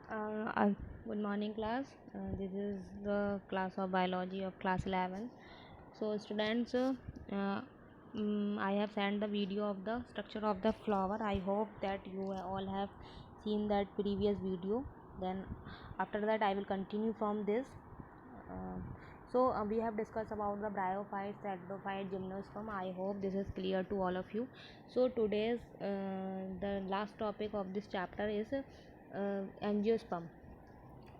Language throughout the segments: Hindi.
Uh, Good morning, class. This is the class of biology of class 11. So, students, I have sent the video of the structure of the flower. I hope that you all have seen that previous video. Then, after that, I will continue from this. We have discussed about the bryophytes, pteridophyte, gymnosperm. I hope this is clear to all of you. So today's the last topic of this chapter is angiosperm.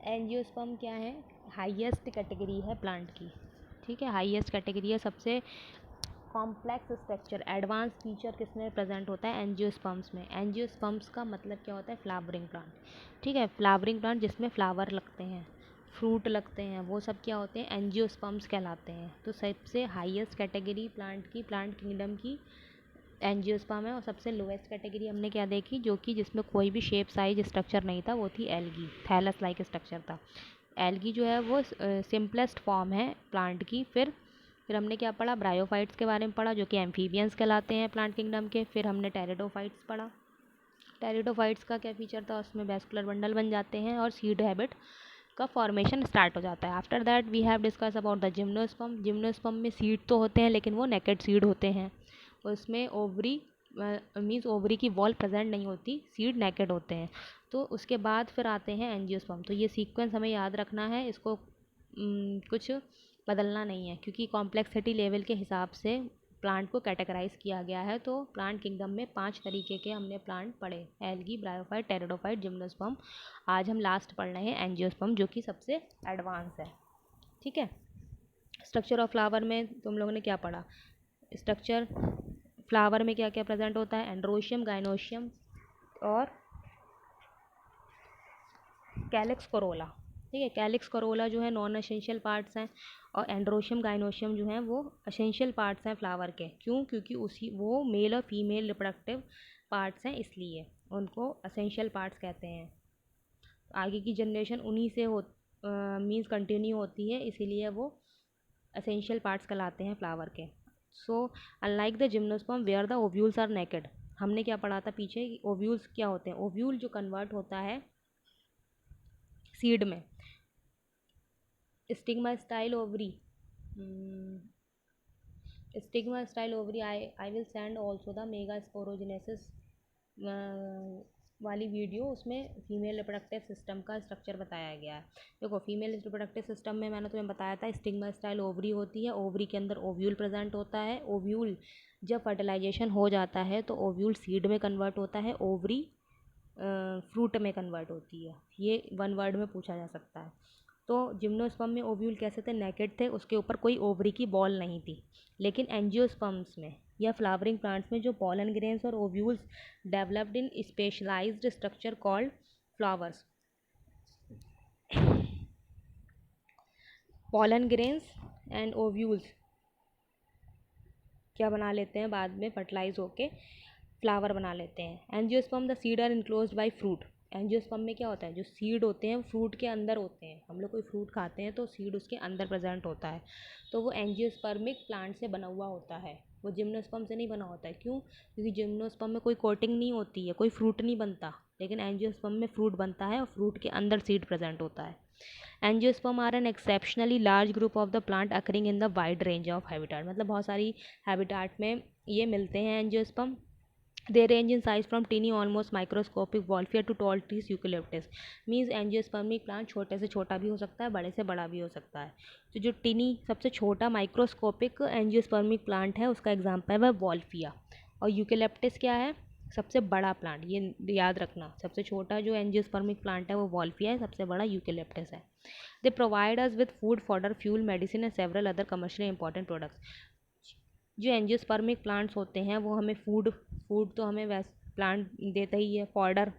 Angiosperm क्या है? हाईएस्ट कैटेगरी है प्लांट की. ठीक है, हाईएस्ट कैटेगरी है. सबसे कॉम्प्लेक्स स्ट्रक्चर, एडवांस फीचर किसमें प्रेजेंट होता है? एंजियोस्पर्म्स में. एंजियोस्पर्म्स का मतलब क्या होता है? Flowering plant. ठीक है, फ्लावरिंग प्लांट जिसमें फ्लावर लगते हैं, फ्रूट लगते हैं, वो सब क्या होते हैं? एंजियोस्पर्म्स कहलाते हैं. तो सबसे हाईएस्ट कैटेगरी प्लांट की, प्लांट किंगडम की एंजियोस्पर्म है. और सबसे लोएस्ट कैटेगरी हमने क्या देखी? जो कि जिसमें कोई भी शेप साइज स्ट्रक्चर नहीं था, वो थी एल्गी. थैलस लाइक स्ट्रक्चर था. एल्गी जो है वो सिंपलेस्ट फॉर्म है प्लांट की. फिर हमने क्या पढ़ा? ब्रायोफाइट्स के बारे में पढ़ा, जो कि एम्फीबियंस कहलाते हैं प्लांट किंगडम के. फिर हमने टेरिडोफाइट्स पढ़ा. टेरिडोफाइट्स का क्या फीचर था? उसमें वेस्कुलर बंडल बन जाते हैं और सीड हैबिट का फॉर्मेशन स्टार्ट हो जाता है. After that we have discuss about the gymnosperm. Gymnosperm में सीड तो होते हैं, लेकिन वो नेकेड सीड होते हैं. उसमें ओवरी मीन्स ओवरी की वॉल प्रेजेंट नहीं होती, सीड नेकेड होते हैं. तो उसके बाद फिर आते हैं एंजियोस्पर्म. तो ये सीक्वेंस हमें याद रखना है, इसको कुछ बदलना नहीं है, क्योंकि कॉम्प्लेक्सिटी लेवल के हिसाब से प्लांट को कैटेगराइज किया गया है. तो प्लांट किंगडम में 5 तरीके के हमने प्लांट पढ़े: एल्गी, ब्रायोफाइट, टेरिडोफाइट, जिम्नोस्पर्म. आज हम लास्ट पढ़ रहे हैं एंजियोस्पर्म, जो कि सबसे एडवांस है. ठीक है. स्ट्रक्चर ऑफ फ्लावर में तुम लोगों ने क्या पढ़ा? स्ट्रक्चर फ्लावर में क्या क्या प्रेजेंट होता है? एंड्रोशियम, गाइनोशियम और कैलिक्स कोरोला. ठीक है, कैलिक्स कोरोला जो है नॉन एसेंशियल पार्ट्स हैं, और एंड्रोशियम, गाइनोशियम जो हैं वो एसेंशियल पार्ट्स हैं फ्लावर के. क्यों? क्योंकि वो मेल और फीमेल रिप्रोडक्टिव पार्ट्स हैं, इसलिए उनको एसेंशियल पार्ट्स कहते हैं. आगे की जनरेशन उन्हीं से मीन्स कंटिन्यू होती है, इसीलिए वो एसेंशियल पार्ट्स कहलाते हैं फ्लावर के. So unlike the gymnosperm where the ovules are naked. हमने क्या पढ़ा था पीछे? ओव्यूल्स क्या होते हैं? ओव्यूल जो कन्वर्ट होता है सीड में. Stigma style ovary, stigma style ovary. I will send also the mega sporogenesis वाली वीडियो. उसमें फीमेल रिप्रोडक्टिव सिस्टम का स्ट्रक्चर बताया गया है. देखो, फीमेल रिप्रोडक्टिव सिस्टम में मैंने तुम्हें बताया था स्टिग्मा स्टाइल ओवरी होती है. ओवरी के अंदर ओव्यूल प्रेजेंट होता है. ओव्यूल जब फर्टिलाइजेशन हो जाता है तो ओव्यूल सीड में कन्वर्ट होता है, ओवरी फ्रूट में कन्वर्ट होती है. ये वन वर्ड में पूछा जा सकता है. तो जिम्नोस्पर्म में ओव्यूल कैसे थे? नेकेड थे, उसके ऊपर कोई ओवरी की बॉल नहीं थी. लेकिन एंजियोस्पर्म्स में या फ्लावरिंग प्लांट्स में जो पॉलन ग्रेन्स और ovules developed in specialized structure called flowers. Pollen grains and ovules क्या बना लेते हैं? बाद में फर्टिलाइज होके फ्लावर बना लेते हैं. Angiosperm the seed are enclosed by fruit. Angiosperm में क्या होता है? जो सीड होते हैं फ्रूट के अंदर होते हैं. हम लोग कोई फ्रूट खाते हैं तो सीड उसके अंदर प्रेजेंट होता है. तो वो एंजियोस्पर्मिक प्लांट से बना हुआ होता है, वो जिम्नोस्पर्म से नहीं बना होता है. क्यों? क्योंकि जिम्नोस्पर्म में कोई कोटिंग नहीं होती है, कोई फ्रूट नहीं बनता. लेकिन एंजियोस्पर्म में फ्रूट बनता है और फ्रूट के अंदर सीड प्रेजेंट होता है. Angiosperm are an exceptionally large group of the plant occurring in the wide range of habitat. मतलब बहुत सारी हैबिटाट में ये मिलते हैं angiosperm. They range in size from teeny almost microscopic Wolfia to tall trees eucalyptus. Means angiospermic plant छोटे से छोटा भी हो सकता है, बड़े से बड़ा भी हो सकता है. तो जो टिनी सबसे छोटा माइक्रोस्कोपिक एंजियोस्पर्मिक प्लांट है, उसका एग्जाम्पल है वॉल्फिया. और यूकेलिप्टस क्या है? सबसे बड़ा प्लांट. ये याद रखना, सबसे छोटा जो एंजियोस्पर्मिक प्लांट है वो वॉल्फिया है, सबसे बड़ा यूकेलिप्टस है. They provide us with food, fodder, fuel, medicine and several other commercially important products. जो एंजियोस्पर्मिक प्लांट्स होते हैं वो हमें फूड तो हमें वैसे प्लांट देता ही है, फॉडर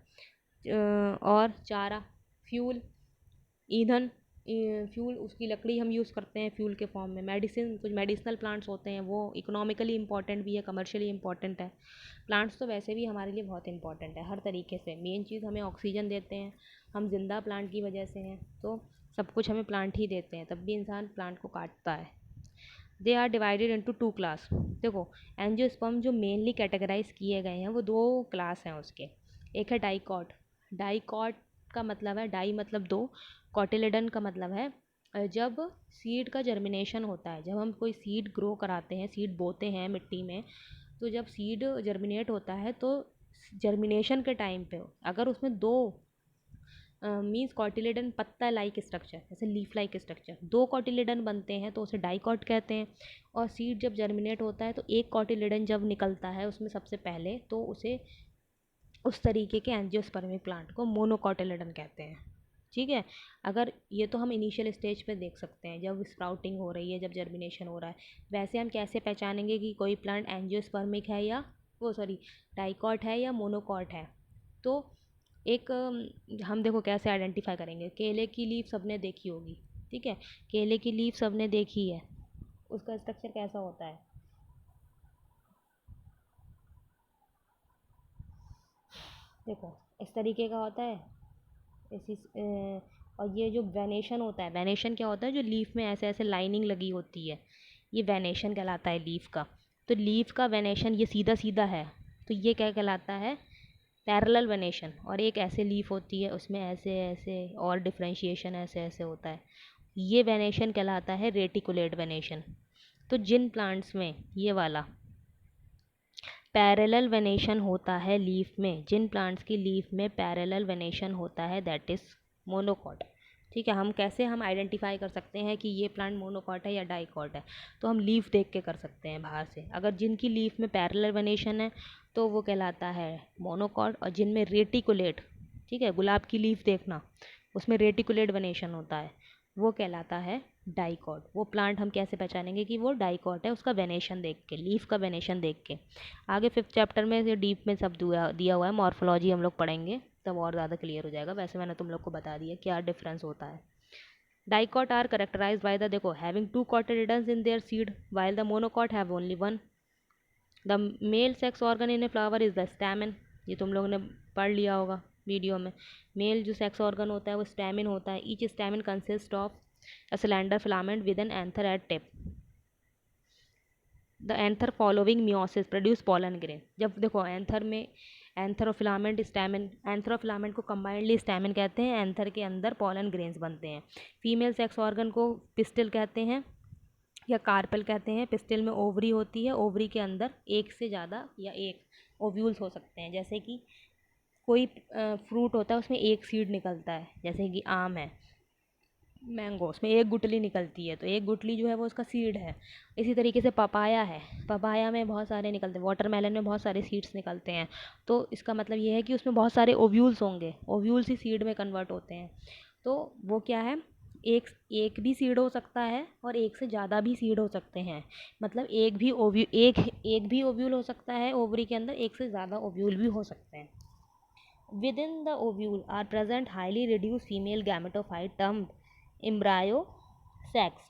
और चारा, फ्यूल, ईंधन, फ्यूल उसकी लकड़ी हम यूज़ करते हैं फ्यूल के फॉर्म में. मेडिसिन, कुछ मेडिसिनल प्लांट्स होते हैं, वो इकोनॉमिकली इंपॉर्टेंट भी है, कमर्शियली इंपॉर्टेंट है. प्लांट्स तो वैसे भी हमारे लिए बहुत इंपॉर्टेंट है हर तरीके से. मेन चीज़ हमें ऑक्सीजन देते हैं, हम जिंदा प्लांट की वजह से हैं, तो सब कुछ हमें प्लांट ही देते हैं, तब भी इंसान प्लांट को काटता है. They are divided into 2 class. देखो, एंजियोस्पर्म जो मेनली कैटेगराइज किए गए हैं वो 2 क्लास हैं उसके. एक है डाइकॉट. डाइकॉट का मतलब है, डाई मतलब दो, कॉटिलेडन का मतलब है जब सीड का जर्मिनेशन होता है, जब हम कोई सीड ग्रो कराते हैं, सीड बोते हैं मिट्टी में, तो जब सीड जर्मिनेट होता है तो जर्मिनेशन के टाइम पे अगर उसमें दो मीन्स कॉटिलेडन पत्ता लाइक स्ट्रक्चर, जैसे लीफ लाइक स्ट्रक्चर, दो कॉटिलेडन बनते हैं तो उसे डाइकॉट कहते हैं। और सीड जब जर्मिनेट होता है तो एक कॉटिलेडन जब निकलता है उसमें सबसे पहले, तो उसे उस तरीके के एंजियोस्पर्मिक प्लांट को मोनोकॉटिलेडन कहते हैं। ठीक है, अगर ये तो हम इनिशियल स्टेज पे देख सकते हैं जब स्प्राउटिंग हो रही है, जब जर्मिनेशन हो रहा है। वैसे हम कैसे पहचानेंगे कि कोई प्लांट एंजियोस्पर्मिक है या वो सॉरी डाइकॉट है या मोनोकॉट है? तो एक हम देखो कैसे आइडेंटिफाई करेंगे। केले की लीफ सबने देखी होगी, ठीक है, केले की लीफ सबने देखी है, उसका स्ट्रक्चर कैसा होता है? देखो इस तरीके का होता है, इसी और ये जो वेनेशन होता है, वेनेशन क्या होता है? जो लीफ में ऐसे ऐसे लाइनिंग लगी होती है, ये वेनेशन कहलाता है लीफ का। तो लीफ का वेनेशन ये सीधा सीधा है, तो ये क्या कहलाता है? Parallel venation. और एक ऐसे लीफ होती है उसमें ऐसे ऐसे और डिफ्रेंशिएशन ऐसे ऐसे होता है, ये वेनेशन कहलाता है रेटिकुलेट वेनेशन। तो जिन प्लांट्स में ये वाला पैरेलल वेनेशन होता है लीफ में, जिन प्लांट्स की लीफ में पैरेलल वेनेशन होता है, दैट इज़ मोनोकॉट। ठीक है, हम कैसे हम आइडेंटिफाई कर सकते हैं कि ये प्लांट मोनोकॉट है या डाइकॉट है? तो हम लीफ देख के कर सकते हैं बाहर से। अगर जिनकी लीफ में पैरेलल वेनेशन है तो वो कहलाता है मोनोकॉट, और जिनमें रेटिकुलेट, ठीक है, गुलाब की लीफ देखना, उसमें रेटिकुलेट वेनेशन होता है, वो कहलाता है डाइकॉट। वो प्लांट हम कैसे पहचानेंगे कि वो डाइकॉट है? उसका वेनेशन देख के, लीफ का वेनेशन देख के। आगे 5th चैप्टर में ये डीप में सब दिया हुआ है, मॉर्फोलॉजी हम लोग पढ़ेंगे तब और ज़्यादा क्लियर हो जाएगा। वैसे मैंने तुम लोग को बता दिया क्या डिफरेंस होता है। Dicot are characterized by the, देखो, having two cotyledons in their seed while the monocot have only one. The male sex organ in a flower is the stamen, ये तुम लोगों ने पढ़ लिया होगा वीडियो में। मेल जो सेक्स ऑर्गन होता है वो स्टैमिन होता है। Each stamen consist of a slender filament with an anther at tip. The anther following meiosis produce pollen grain। जब देखो एंथर में, एंथर और फिलामेंट, स्टैमिन, एंथर और फिलामेंट को कंबाइंडली स्टैमिन कहते हैं। एंथर के अंदर पॉलन ग्रेन्स बनते हैं। फीमेल सेक्स ऑर्गन को पिस्टिल कहते हैं या कार्पेल कहते हैं। पिस्टिल में ओवरी होती है, ओवरी के अंदर एक से ज़्यादा या एक ओव्यूल्स हो सकते हैं। जैसे कि कोई फ्रूट होता है उसमें एक सीड निकलता है, जैसे कि आम है, मैंगो, उसमें एक गुठली निकलती है, तो एक गुठली जो है वो उसका सीड है। इसी तरीके से पपाया है, पपाया में बहुत सारे निकलते हैं, वाटरमेलन में बहुत सारे सीड्स निकलते हैं। तो इसका मतलब ये है कि उसमें बहुत सारे ओव्यूल्स होंगे, ओव्यूल्स ही सीड में कन्वर्ट होते हैं। तो वो क्या है, एक एक भी सीड हो सकता है और एक से ज़्यादा भी सीड हो सकते हैं। मतलब एक भी ओव्यूल हो सकता है ओवरी के अंदर, एक से ज़्यादा ओव्यूल भी हो सकते हैं। Within the ovule are present highly reduced female gametophyte termed embryo sacs।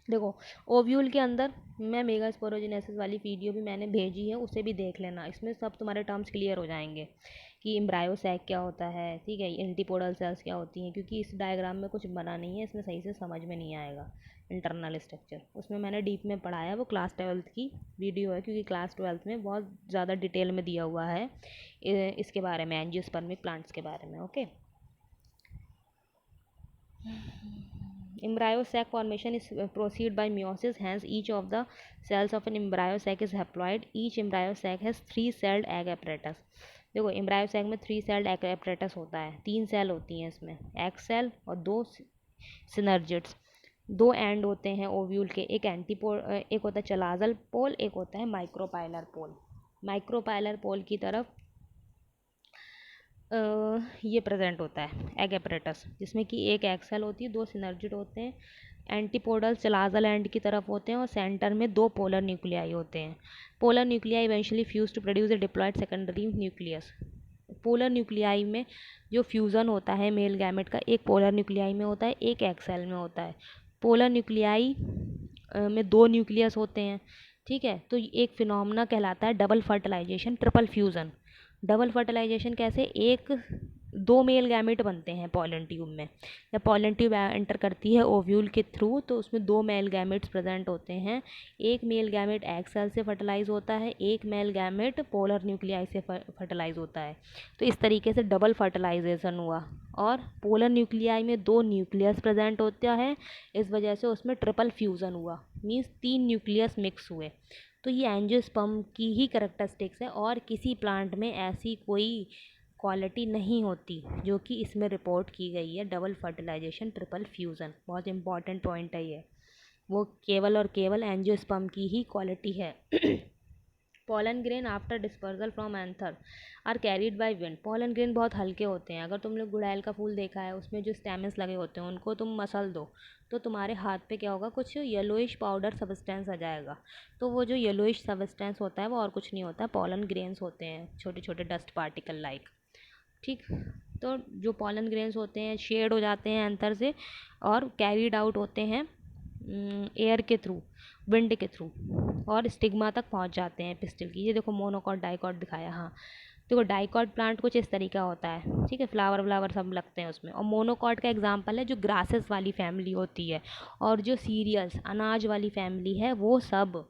देखो ओव्यूल के अंदर, मैं मेगास्पोरोजेनेसिस वाली वीडियो भी मैंने भेजी है, उसे भी देख लेना, इसमें सब तुम्हारे टर्म्स क्लियर हो जाएंगे कि एम्ब्रायो सैक क्या होता है, ठीक है, एंटीपोडल सेल्स क्या होती हैं। क्योंकि इस डायग्राम में कुछ बना नहीं है, इसमें सही से समझ में नहीं आएगा इंटरनल स्ट्रक्चर, उसमें मैंने डीप में पढ़ाया, वो क्लास 12th की वीडियो है। क्योंकि क्लास 12th में बहुत ज़्यादा डिटेल में दिया हुआ है इसके बारे में, एंजियोस्पर्मिक प्लांट्स के बारे में। Okay, embryo sac formation is proceed by meiosis, hence each of the cells of an embryo sac is haploid। each embryo sac has 3-celled egg apparatus। देखो एम्ब्रायो सैक में 3-celled egg apparatus होता है, 3 सेल होती हैं इसमें, एग सेल और 2 सिनर्जिड्स। 2 एंड होते हैं ओव्यूल के, एक एंटीपोल, एक होता है चलाजल पोल, एक होता है माइक्रोपाइलर पोल। माइक्रोपाइलर पोल की तरफ ये प्रेजेंट होता है एग एपरेटस, जिसमें कि एक एक्सेल होती है, 2 सिनर्जिड होते हैं, एंटीपोडल चलाजल एंड की तरफ होते हैं, और सेंटर में 2 पोलर न्यूक्लियाई होते हैं। Polar nuclei eventually fuse to produce a diploid secondary nucleus. Polar nuclei में जो फ्यूज़न होता है मेल गैमेट का, एक पोलर न्यूक्लियाई में होता है, एक एक्सेल में होता है। पोलर न्यूक्लियाई में 2 न्यूक्लियस होते हैं, ठीक है। तो एक फिनोमेना कहलाता है double fertilization, triple fusion. Double fertilization कैसे, एक दो मेल गैमेट बनते हैं पॉलन ट्यूब में। जब पॉलन ट्यूब एंटर करती है ओव्यूल के थ्रू तो उसमें दो मेल गैमेट्स प्रेजेंट होते हैं। एक मेल गैमेट एग सेल से फर्टिलाइज होता है, एक मेल गैमेट पोलर न्यूक्लियाई से फर्टिलाइज होता है। तो इस तरीके से डबल फर्टिलाइजेशन हुआ। और पोलर न्यूक्लियाई में दो न्यूक्लियस प्रेजेंट होता है, इस वजह से उसमें ट्रिपल फ्यूज़न हुआ, मीन्स 3 न्यूक्लियस मिक्स हुए। तो ये एंजियोस्पर्म की ही करेक्टरिस्टिक्स है और किसी प्लांट में ऐसी कोई क्वालिटी नहीं होती जो कि इसमें रिपोर्ट की गई है, डबल फर्टिलाइजेशन ट्रिपल फ्यूज़न। बहुत इंपॉर्टेंट पॉइंट है ये, वो केवल और केवल एंजियोस्पर्म की ही क्वालिटी है। Pollen grain after dispersal from anther are carried by wind. Pollen grain बहुत हल्के होते हैं। अगर तुम लोग गुड़ैल का फूल देखा है, उसमें जो स्टेमन्स लगे होते हैं उनको तुम मसल दो तो तुम्हारे हाथ पे क्या होगा, कुछ येलोइश पाउडर सब्सटेंस आ जाएगा। तो वो जो येलोइश सब्सटेंस होता है वो और कुछ नहीं होता है, पॉलन ग्रेन्स होते हैं, छोटे छोटे डस्ट पार्टिकल लाइक। ठीक, तो जो पॉलन ग्रेन्स होते हैं शेड हो जाते हैं अंतर से और कैरीड आउट होते हैं एयर के थ्रू, विंड के थ्रू, और स्टिग्मा तक पहुंच जाते हैं पिस्टिल की। ये देखो मोनोकॉट डाइकॉट दिखाया। हाँ, देखो डाइकॉट प्लांट कुछ इस तरीका होता है, ठीक है, फ्लावर व्लावर सब लगते हैं उसमें। और मोनोकॉट का एग्जांपल है जो ग्रासेस वाली फैमिली होती है, और जो सीरियल्स अनाज वाली फैमिली है वो सब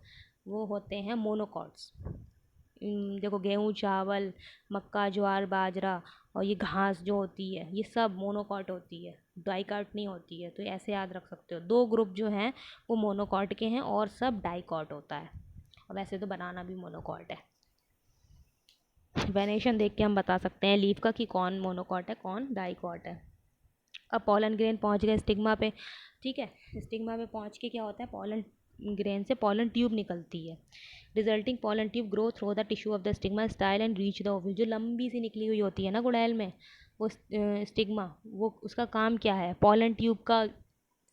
वो होते हैं मोनोकॉट्स। देखो गेहूँ चावल मक्का ज्वार बाजरा और ये घास जो होती है ये सब मोनोकॉट होती है, डाइकॉट नहीं होती है। तो ऐसे याद रख सकते हो, दो ग्रुप जो हैं वो मोनोकॉट के हैं और सब डाइकॉट होता है। और वैसे तो बनाना भी मोनोकॉट है। वेनेशन देख के हम बता सकते हैं लीफ का कि कौन मोनोकॉट है कौन डाइकॉट है। अब पॉलन ग्रेन पहुंच गए स्टिग्मा पे, ठीक है। स्टिग्मा पे पहुंच के क्या होता है, पॉलन ग्रेन से पॉलन ट्यूब निकलती है। Resulting pollen tube grow through the tissue of the stigma style and reach the ovule. जो लंबी सी निकली हुई होती है ना गुड़ैल में, वो स्टिग्मा, वो उसका काम क्या है, पॉलन ट्यूब का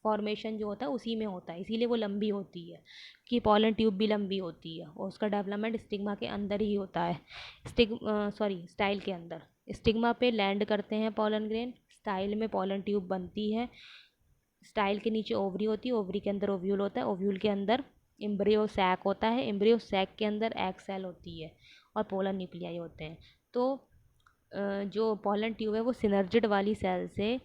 फॉर्मेशन जो होता है उसी में होता है, इसीलिए वो लंबी होती है कि पॉलन ट्यूब भी लंबी होती है। और उसका डेवलपमेंट स्टिग्मा के अंदर ही होता है, स्टाइल के अंदर। स्टिग्मा पे लैंड करते हैं पॉलन ग्रेन, स्टाइल में पॉलन ट्यूब बनती है, स्टाइल के नीचे ओवरी होती है, ओवरी के अंदर ओव्यूल होता है, ओव्यूल के अंदर एम्ब्रियो सैक होता है, एम्ब्रियो सैक के अंदर एग सेल होती है और पोलन न्यूक्लियाई होते हैं। तो जो पोलन ट्यूब है वो सिनर्जिड वाली सेल से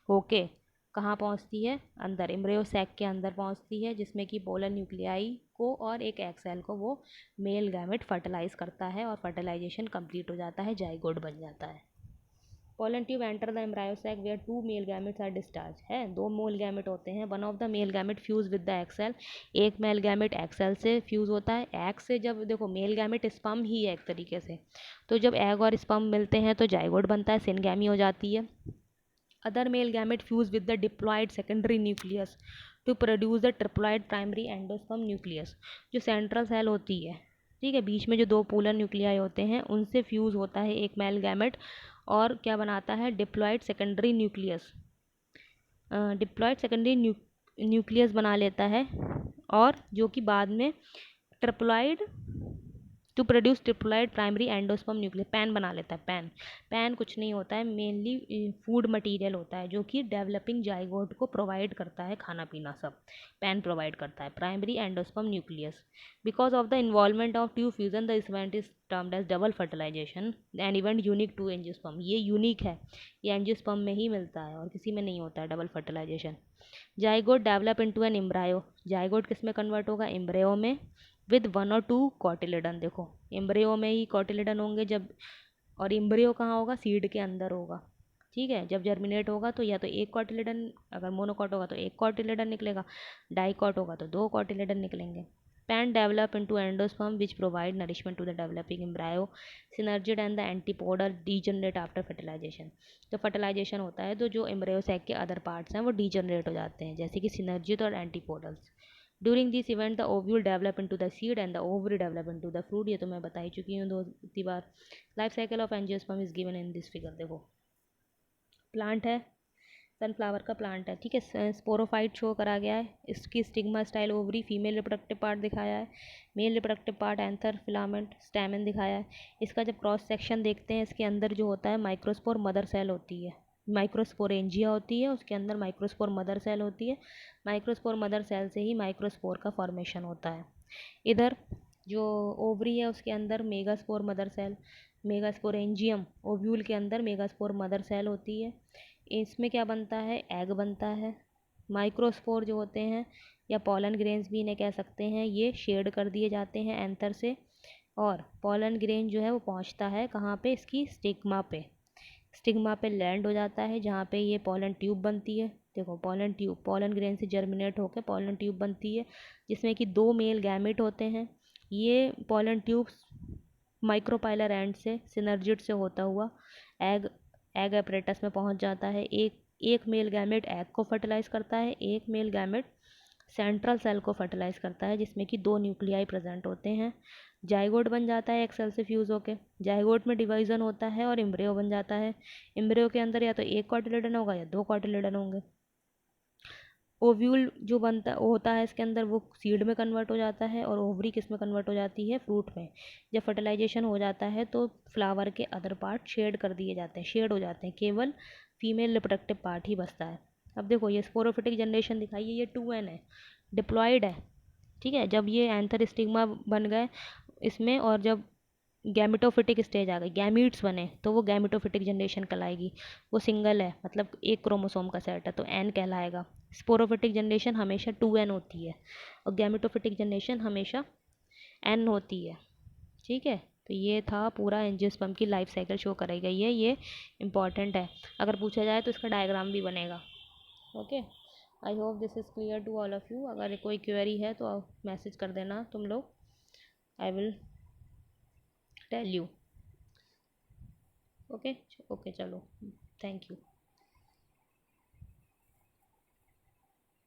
होके कहाँ पहुँचती है, अंदर एम्ब्रियो सैक के अंदर पहुँचती है, जिसमें कि पोलन न्यूक्लियाई को और एक एग सेल को वो मेल गैमेट फर्टिलाइज करता है और फर्टिलाइजेशन कंप्लीट हो जाता है, जाइगोट बन जाता है। Pollen tube enter the embryo sac where two male gametes are discharge है, दो मेल गैमेट होते हैं। One of the male gamete fuse with the egg cell, एक मेल गैमेट एग सेल से फ्यूज होता है। एग से जब देखो मेल गैमेट स्पर्म ही है एक तरीके से, तो जब एग और स्पर्म मिलते हैं तो जाइगोट बनता है, सिनगैमी हो जाती है। Other male gamete fuse with the diploid secondary nucleus to produce the triploid primary endosperm nucleus. जो सेंट्रल सेल होती है, ठीक है, बीच में जो दो पोलर न्यूक्लियाई होते हैं उनसे फ्यूज होता है एक मेल गैमेट और क्या बनाता है, diploid secondary nucleus. Diploid secondary nucleus बना लेता है और जो कि बाद में triploid to produce triploid primary endosperm nucleus PEN बना लेता है। पैन पैन कुछ नहीं होता है, मेनली फूड मटेरियल होता है जो कि डेवलपिंग जाइगोट को प्रोवाइड करता है, खाना पीना सब पैन प्रोवाइड करता है। Primary endosperm nucleus, because of the involvement of tube fusion the event is termed as double fertilization and event unique to angiosperm. ये यूनिक है, ये एंजियोस्पर्म में ही मिलता है और किसी में नहीं होता है double fertilization. Zygote develop into an embryo, zygote किस में कन्वर्ट होगा, एम्ब्रायो में, विद वन और टू कॉटिलेडन। देखो एम्ब्रियो में ही कॉटिलेडन होंगे जब, और एम्ब्रियो कहाँ होगा, सीड के अंदर होगा, ठीक है। जब जर्मिनेट होगा तो या तो एक कॉटिलेडन, अगर मोनोकॉट होगा तो एक कॉटिलेडन निकलेगा, डाइकॉट होगा तो दो कॉटिलेडन निकलेंगे। PEN develop into endosperm which provide nourishment to the developing embryo, synergid and the antipodal degenerate after fertilization. जब फर्टिलाइजेशन होता है तो जो एम्ब्रायो सैक के अदर पार्ट्स हैं वो डीजनरेट हो जाते हैं, जैसे कि सिनर्जिड और antipodals. During this event the ovule develop into the seed and the ovary develop into the fruit. ये तो मैं बता ही चुकी हूँ दो इतनी बार। Life cycle of angiosperm is given in this figure. देखो प्लांट है, सनफ्लावर का प्लांट है, ठीक है, स्पोरोफाइट शो करा गया है, इसकी stigma style ovary, female reproductive part दिखाया है, male reproductive part anther filament stamen दिखाया है। इसका जब क्रॉस सेक्शन देखते हैं, इसके अंदर जो होता है माइक्रोस्पोर मदर सेल होती है, माइक्रोस्पोरेंजिया होती है, उसके अंदर माइक्रोस्पोर मदर सेल होती है। माइक्रोस्पोर मदर सेल से ही माइक्रोस्पोर का फॉर्मेशन होता है। इधर जो ओवरी है उसके अंदर megaspore mother cell, megasporangium, ovule के अंदर मेगास्पोर मदर सेल होती है। इसमें क्या बनता है, एग बनता है। माइक्रोस्पोर जो होते हैं या पॉलन ग्रेन्स भी इन्हें कह सकते हैं, ये शेड कर दिए जाते हैं एंथर से, और पॉलन ग्रेन जो है वो पहुंचता है कहाँ पे, इसकी स्टिग्मा पे। स्टिग्मा पे लैंड हो जाता है जहाँ पे ये पॉलन ट्यूब बनती है। देखो पॉलन ट्यूब, पॉलन ग्रेन से जर्मिनेट होकर पॉलन ट्यूब बनती है जिसमें कि 2 मेल गैमेट होते हैं। ये पॉलन ट्यूब माइक्रोपाइलर एंड से सिनर्जिड से होता हुआ एग एग एपरेटस में पहुंच जाता है। एक मेल गैमेट एग को फर्टिलाइज करता है, एक मेल गैमेट सेंट्रल सेल को फर्टिलाइज करता है जिसमें कि 2 न्यूक्लियाई प्रेजेंट होते हैं। जाइगोट बन जाता है एक सेल से फ्यूज़ होके। जाइगोट में डिवीजन होता है और एम्ब्रियो बन जाता है। एम्ब्रियो के अंदर या तो एक कॉटिलेडन होगा या 2 कॉटिलेडन होंगे। ओव्यूल जो बनता होता है इसके अंदर, वो सीड में कन्वर्ट हो जाता है, और ओवरी किस में कन्वर्ट हो जाती है, फ्रूट में। जब फर्टिलाइजेशन हो जाता है तो फ्लावर के अदर पार्ट शेड कर दिए जाते हैं, शेड हो जाते हैं, केवल फीमेल रिप्रोडक्टिव पार्ट ही बचता है। अब देखो ये स्पोरोफिटिक जनरेशन दिखाई है, ये 2n है, डिप्लॉयड है, ठीक है। जब ये एंथर स्टिग्मा बन गए इसमें, और जब गैमेटोफिटिक स्टेज आ गई, गैमीट्स बने, तो वो गैमेटोफिटिक जनरेशन कहलाएगी। वो सिंगल है, मतलब एक क्रोमोसोम का सेट है, तो एन कहलाएगा। स्पोरोफिटिक जनरेशन हमेशा 2n होती है, और गैमेटोफिटिक जनरेशन हमेशा n होती है, ठीक है। तो ये था पूरा एंजियोस्पर्म की लाइफ साइकिल शो कराई गई है, ये इंपॉर्टेंट है। अगर पूछा जाए तो इसका डायग्राम भी बनेगा। Okay, I hope this is clear to all of you. अगर कोई क्वेरी है तो मैसेज कर देना तुम लोग, I will tell you. Okay okay, चलो, थैंक यू।